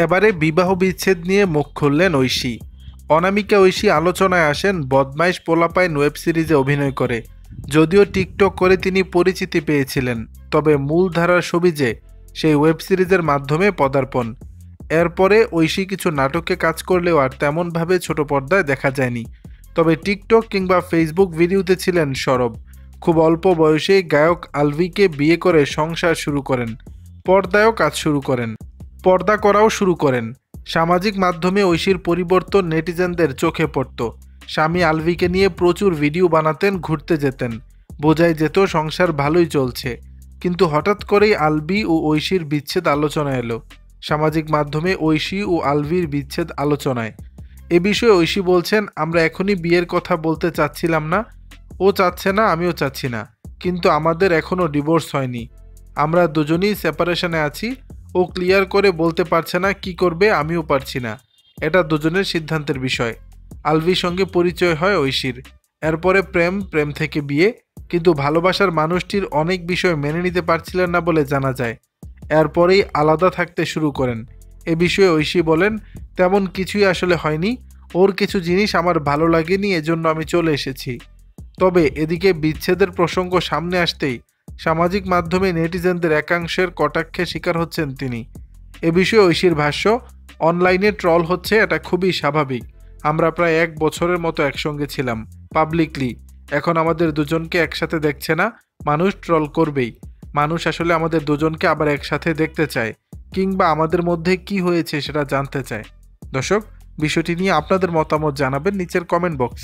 এবারে বিবাহ বিচ্ছেদ নিয়ে মুখ খুললেন ঐশী। অনামিকা ঐশী আলোচনায় আসেন বদমাইশ পোলাপাইন ওয়েব সিরিজে অভিনয় করে। যদিও টিকটক করে তিনি পরিচিতি পেয়েছিলেন, তবে মূলধারার সবিজে সেই ওয়েব সিরিজের মাধ্যমে পদার্পণ। এরপরে ঐশী কিছু নাটকে কাজ করলেও আর তেমনভাবে ছোট পর্দায় দেখা যায়নি। তবে টিকটক কিংবা ফেসবুক ভিডিওতে ছিলেন সরব। খুব অল্প বয়সেই গায়ক আলভিকে বিয়ে করে সংসার শুরু করেন, পর্দায়ও কাজ শুরু করেন, পর্দা করাও শুরু করেন। সামাজিক মাধ্যমে ঐশীর পরিবর্তন নেটিজেনদের চোখে পড়ত। স্বামী আলভিকে নিয়ে প্রচুর ভিডিও বানাতেন, ঘুরতে যেতেন, বোঝাই যেত সংসার ভালোই চলছে। কিন্তু হঠাৎ করেই আলভি ও ঐশীর বিচ্ছেদ আলোচনা এলো। সামাজিক মাধ্যমে ঐশী ও আলভির বিচ্ছেদ আলোচনায়। এ বিষয়ে ঐশী বলছেন, আমরা এখনই বিয়ের কথা বলতে চাচ্ছিলাম না, ও চাচ্ছে না, আমিও চাচ্ছি না, কিন্তু আমাদের এখনও ডিভোর্স হয়নি, আমরা দুজনেই সেপারেশনে আছি। ও ক্লিয়ার করে বলতে পারছে না কি করবে, আমিও পারছি না, এটা দুজনের সিদ্ধান্তের বিষয়। আলভির সঙ্গে পরিচয় হয় ঐশীর, এরপরে প্রেম, প্রেম থেকে বিয়ে। কিন্তু ভালোবাসার মানুষটির অনেক বিষয় মেনে নিতে পারছিলেন না বলে জানা যায়। এরপরেই আলাদা থাকতে শুরু করেন। এ বিষয়ে ঐশী বলেন, তেমন কিছুই আসলে হয়নি, ওর কিছু জিনিস আমার ভালো লাগেনি, এজন্য আমি চলে এসেছি। তবে এদিকে বিচ্ছেদের প্রসঙ্গ সামনে আসতেই সামাজিক মাধ্যমে নেটিজেনদের একাংশের কটাক্ষের শিকার হচ্ছেন তিনি। এ বিষয়ে ঐশীর ভাষ্য, অনলাইনে ট্রল হচ্ছে, এটা খুবই স্বাভাবিক। আমরা প্রায় 1 বছরের মতো একসঙ্গে ছিলাম পাবলিকলি, এখন আমাদের দুজনকে একসাথে দেখছে না, মানুষ ট্রল করবেই। মানুষ আসলে আমাদের দুজনকে আবার একসাথে দেখতে চায়, কিংবা আমাদের মধ্যে কি হয়েছে সেটা জানতে চায়। দর্শক, বিষয়টি নিয়ে আপনাদের মতামত জানাবেন নিচের কমেন্ট বক্স।